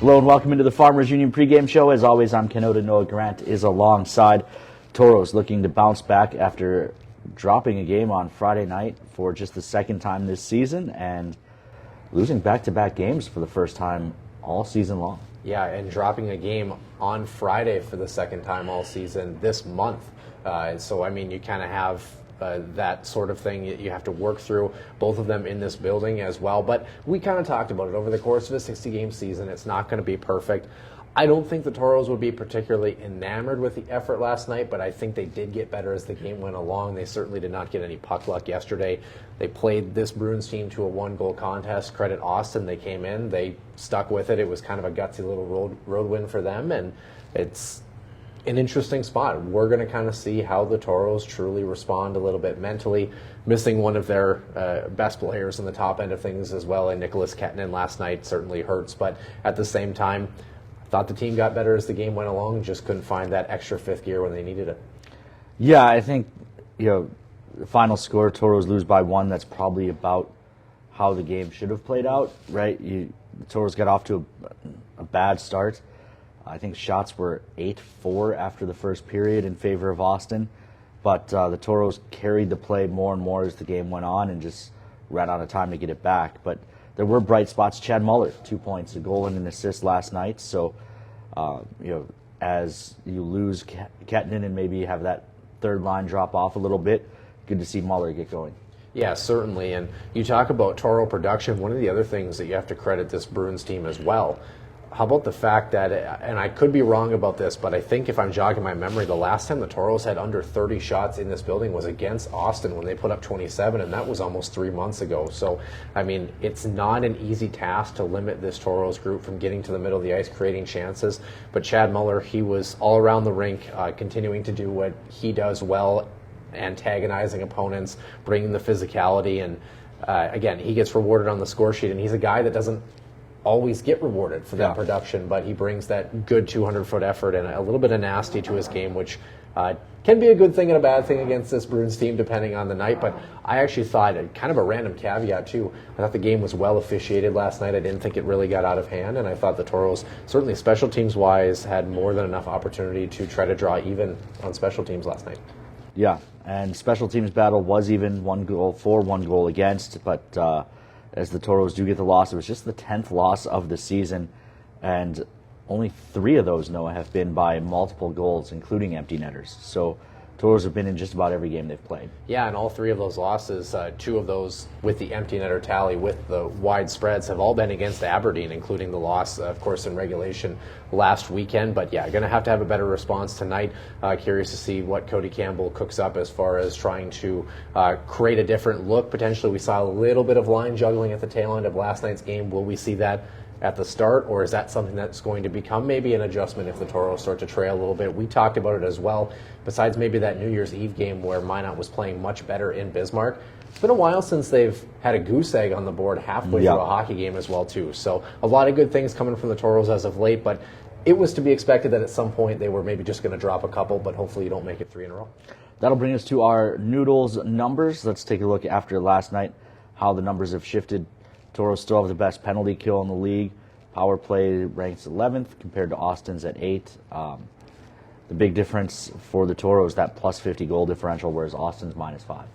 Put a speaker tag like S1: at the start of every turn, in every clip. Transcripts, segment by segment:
S1: Hello and welcome into the Farmers Union pregame show. As always, I'm Ken Oda. Noah Grant is alongside. Toros looking to bounce back after dropping a game on Friday night for just the second time this season and losing back-to-back games for the first time all season long.
S2: Yeah, and dropping a game on Friday for the second time all season this month. So, I mean, you kind of have that sort of thing you have to work through, both of them in this building as well. But we kind of talked about it over the course of a 60-game season. It's not going to be perfect. I don't think the Toros would be particularly enamored with the effort last night, but I think they did get better as the game went along. They certainly did not get any puck luck yesterday. They played this Bruins team to a one-goal contest. Credit Austin. They came in. They stuck with it. It was kind of a gutsy little road win for them, and it's an interesting spot. We're going to kind of see how the Toros truly respond a little bit mentally, missing one of their best players in the top end of things as well, and Nicholas Kettinen last night certainly hurts, but at the same time, thought the team got better as the game went along, just couldn't find that extra fifth gear when they needed it.
S1: Yeah, I think, the final score, Toros lose by 1. That's probably about how the game should have played out, right? The Toros got off to a bad start. I think shots were 8-4 after the first period in favor of Austin, but the Toros carried the play more and more as the game went on and just ran out of time to get it back. But there were bright spots. Chad Muller, 2 points, a goal and an assist last night. So, as you lose Kettinen and maybe have that third line drop off a little bit, good to see Muller get going.
S2: Yeah, certainly. And you talk about Toro production. One of the other things that you have to credit this Bruins team as well. How about the fact that, and I could be wrong about this, but I think if I'm jogging my memory, the last time the Toros had under 30 shots in this building was against Austin when they put up 27, and that was almost 3 months ago. So, I mean, it's not an easy task to limit this Toros group from getting to the middle of the ice, creating chances. But Chad Muller, he was all around the rink, continuing to do what he does well, antagonizing opponents, bringing the physicality, and again, he gets rewarded on the score sheet, and he's a guy that doesn't always get rewarded for that production, but he brings that good 200-foot effort and a little bit of nasty to his game, which can be a good thing and a bad thing against this Bruins team depending on the night. But I actually thought, kind of a random caveat too, I thought the game was well officiated last night. I didn't think it really got out of hand, and I thought the Toros, certainly special teams wise, had more than enough opportunity to try to draw even on special teams last night.
S1: Yeah, and special teams battle was even, 1 goal for, 1 goal against, but as the Toros do get the loss, it was just the 10th loss of the season, and only 3 of those, Noah, have been by multiple goals, including empty netters. So Toros have been in just about every game they've played.
S2: Yeah, and all 3 of those losses, 2 of those with the empty netter tally, with the wide spreads, have all been against Aberdeen, including the loss, of course, in regulation last weekend. But yeah, going to have a better response tonight. Curious to see what Cody Campbell cooks up as far as trying to create a different look. Potentially, we saw a little bit of line juggling at the tail end of last night's game. Will we see that at the start, or is that something that's going to become maybe an adjustment if the Toros start to trail a little bit? We talked about it as well, besides maybe that New Year's Eve game where Minot was playing much better in Bismarck. It's been a while since they've had a goose egg on the board halfway through a hockey game as well, too. So a lot of good things coming from the Toros as of late, but it was to be expected that at some point they were maybe just going to drop a couple, but hopefully you don't make it 3 in a row.
S1: That'll bring us to our Noodles numbers. Let's take a look after last night, how the numbers have shifted. Toros still have the best penalty kill in the league. Power play ranks 11th compared to Austin's at 8. The big difference for the Toros, that plus 50 goal differential, whereas Austin's minus 5.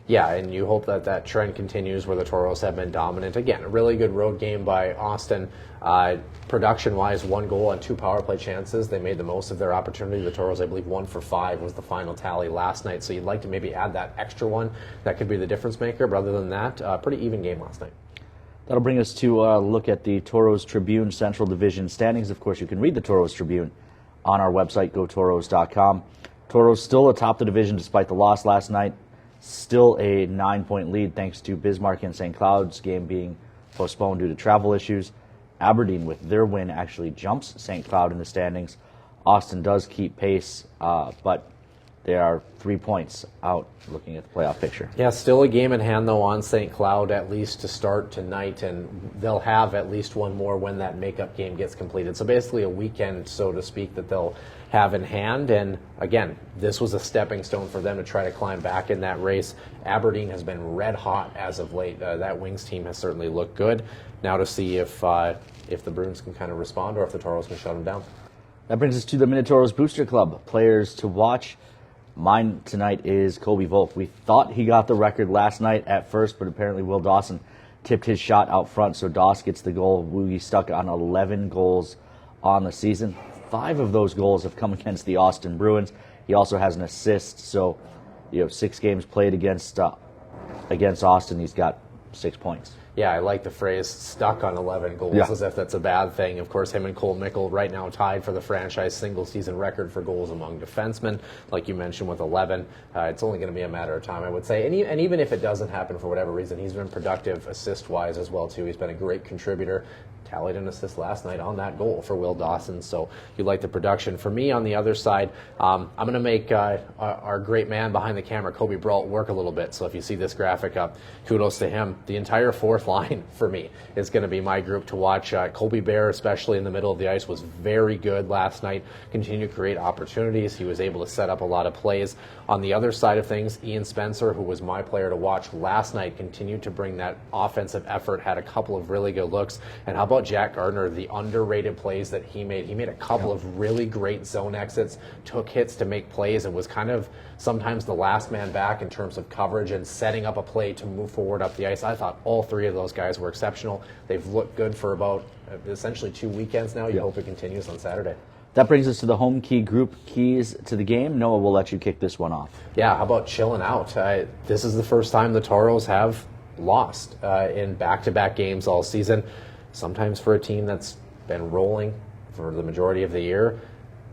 S2: Yeah, and you hope that that trend continues where the Toros have been dominant. Again, a really good road game by Austin. Production-wise, 1 goal on 2 power play chances. They made the most of their opportunity. The Toros, I believe, 1 for 5 was the final tally last night. So you'd like to maybe add that extra one. That could be the difference maker. But other than that, pretty even game last night.
S1: That'll bring us to look at the Toros Tribune Central Division standings. Of course, you can read the Toros Tribune on our website, gotoros.com. Toros still atop the division despite the loss last night. Still a 9-point lead thanks to Bismarck and St. Cloud's game being postponed due to travel issues. Aberdeen, with their win, actually jumps St. Cloud in the standings. Austin does keep pace, but They are 3 points out looking at the playoff picture.
S2: Yeah, still a game in hand, though, on St. Cloud, at least to start tonight, and they'll have at least one more when that makeup game gets completed. So basically a weekend, so to speak, that they'll have in hand. And again, this was a stepping stone for them to try to climb back in that race. Aberdeen has been red hot as of late. That Wings team has certainly looked good. Now to see if the Bruins can kind of respond or if the Toros can shut them down.
S1: That brings us to the Minotauros Booster Club. Players to watch. Mine tonight is Colby Volk. We thought he got the record last night at first, but apparently Will Dawson tipped his shot out front, so Doss gets the goal. Woogie stuck on 11 goals on the season. 5 of those goals have come against the Austin Bruins. He also has an assist, so 6 games played against Austin. He's got 6 points.
S2: Yeah, I like the phrase stuck on 11 goals, as if that's a bad thing. Of course, him and Cole Mickle right now tied for the franchise single-season record for goals among defensemen, like you mentioned, with 11. It's only going to be a matter of time, I would say. And even if it doesn't happen for whatever reason, he's been productive assist-wise as well, too. He's been a great contributor. Tallied an assist last night on that goal for Will Dawson, so you like the production. For me, on the other side, I'm going to make our great man behind the camera, Kobe Brault, work a little bit. So if you see this graphic up, kudos to him. The entire fourth line for me is going to be my group to watch. Colby Bear, especially in the middle of the ice, was very good last night. Continued to create opportunities. He was able to set up a lot of plays. On the other side of things, Ian Spencer, who was my player to watch last night, continued to bring that offensive effort, had a couple of really good looks. And how about Jack Gardner, the underrated plays that he made? He made a couple of really great zone exits, took hits to make plays, and was kind of sometimes the last man back in terms of coverage and setting up a play to move forward up the ice. I thought all 3 of those guys were exceptional. They've looked good for about essentially 2 weekends now. You hope it continues on Saturday.
S1: That brings us to the home key group keys to the game. Noah, we'll let you kick this one off.
S2: Yeah, how about chilling out? This is the first time the Toros have lost in back-to-back games all season. Sometimes for a team that's been rolling for the majority of the year,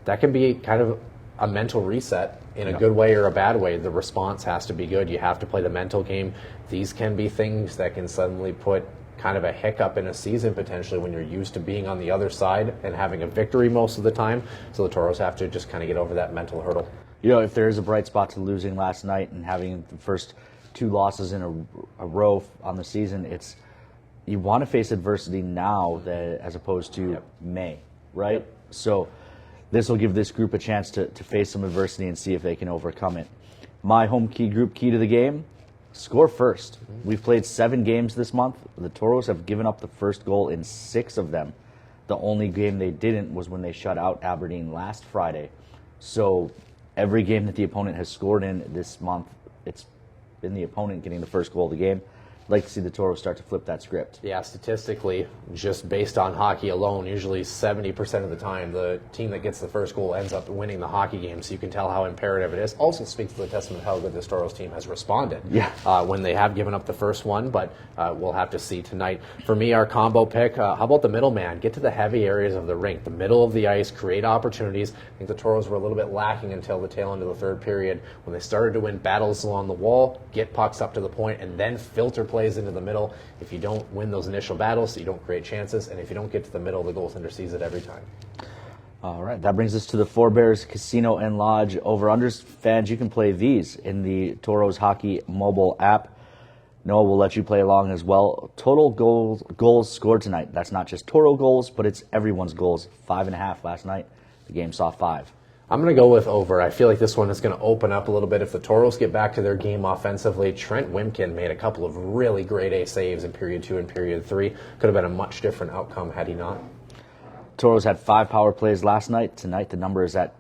S2: that can be kind of a mental reset in a good way or a bad way. The response has to be good. You have to play the mental game. These can be things that can suddenly put kind of a hiccup in a season potentially when you're used to being on the other side and having a victory most of the time. So the Toros have to just kind of get over that mental hurdle.
S1: If there is a bright spot to losing last night and having the first 2 losses in a row on the season, it's you want to face adversity now as opposed to May, right? Yep. So this will give this group a chance to face some adversity and see if they can overcome it. My home key group key to the game, score first. We've played 7 games this month. The Toros have given up the first goal in 6 of them. The only game they didn't was when they shut out Aberdeen last Friday. So every game that the opponent has scored in this month, it's been the opponent getting the first goal of the game. I'd like to see the Toros start to flip that script.
S2: Yeah, statistically, just based on hockey alone, usually 70% of the time, the team that gets the first goal ends up winning the hockey game, so you can tell how imperative it is. Also speaks to the testament of how good this Toros team has responded when they have given up the first one, but we'll have to see tonight. For me, our combo pick, how about the middleman? Get to the heavy areas of the rink, the middle of the ice, create opportunities. I think the Toros were a little bit lacking until the tail end of the third period when they started to win battles along the wall, get pucks up to the point, and then filter plays into the middle. If you don't win those initial battles, you don't create chances, and if you don't get to the middle, the goaltender sees it every time.
S1: All right, that brings us to the Four Bears Casino and Lodge over-unders. Fans, you can play these in the Toros Hockey mobile app. Noah will let you play along as well. Total goals scored tonight. That's not just Toro goals, but it's everyone's goals. 5.5 last night. The game saw 5.
S2: I'm going to go with over. I feel like this one is going to open up a little bit if the Toros get back to their game offensively. Trent Wimkin made a couple of really grade A saves in period 2 and period 3. Could have been a much different outcome had he not.
S1: Toros had 5 power plays last night. Tonight the number is at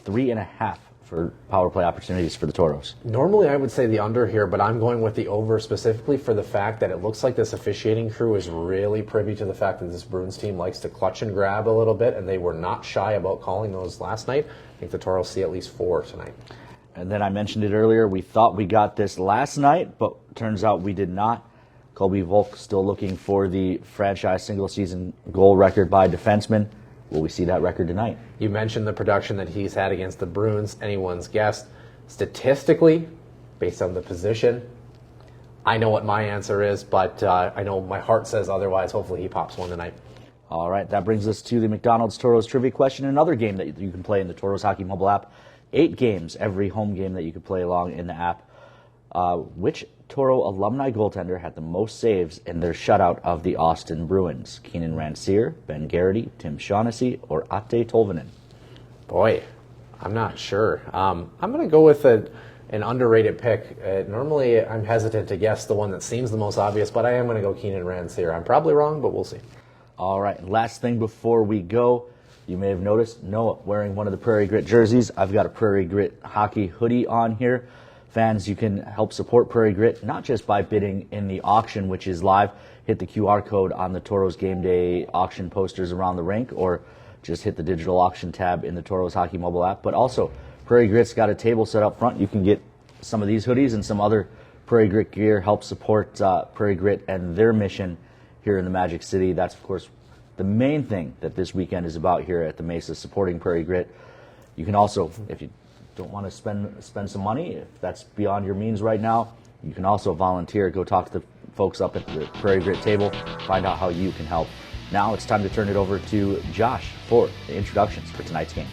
S1: 3.5 for power play opportunities for the Toros.
S2: Normally I would say the under here, but I'm going with the over specifically for the fact that it looks like this officiating crew is really privy to the fact that this Bruins team likes to clutch and grab a little bit, and they were not shy about calling those last night. I think the Toros see at least 4 tonight.
S1: And then I mentioned it earlier, we thought we got this last night, but turns out we did not. Colby Volk still looking for the franchise single-season goal record by defenseman. Will we see that record tonight?
S2: You mentioned the production that he's had against the Bruins. Anyone's guess. Statistically, based on the position, I know what my answer is, but I know my heart says otherwise. Hopefully he pops one tonight.
S1: All right, that brings us to the McDonald's Toros trivia question, another game that you can play in the Toros Hockey mobile app. 8 games, every home game that you could play along in the app. Which Toro alumni goaltender had the most saves in their shutout of the Austin Bruins? Keenan Rancière, Ben Garrity, Tim Shaughnessy, or Atte Tolvanen?
S2: Boy, I'm not sure. I'm going to go with an underrated pick. Normally, I'm hesitant to guess the one that seems the most obvious, but I am going to go Keenan Rancière. I'm probably wrong, but we'll see.
S1: All right, last thing before we go, you may have noticed Noah wearing one of the Prairie Grit jerseys. I've got a Prairie Grit hockey hoodie on here. Fans, you can help support Prairie Grit, not just by bidding in the auction, which is live. Hit the QR code on the Toros game day auction posters around the rink, or just hit the digital auction tab in the Toros Hockey mobile app. But also, Prairie Grit's got a table set up front. You can get some of these hoodies and some other Prairie Grit gear. Help support Prairie Grit and their mission here in the Magic City. That's, of course, the main thing that this weekend is about here at the Mesa, supporting Prairie Grit. You can also, if you don't want to spend some money, if that's beyond your means right now, you can also volunteer. Go talk to the folks up at the Prairie Grit table, find out how you can help. Now it's time to turn it over to Josh for the introductions for tonight's game.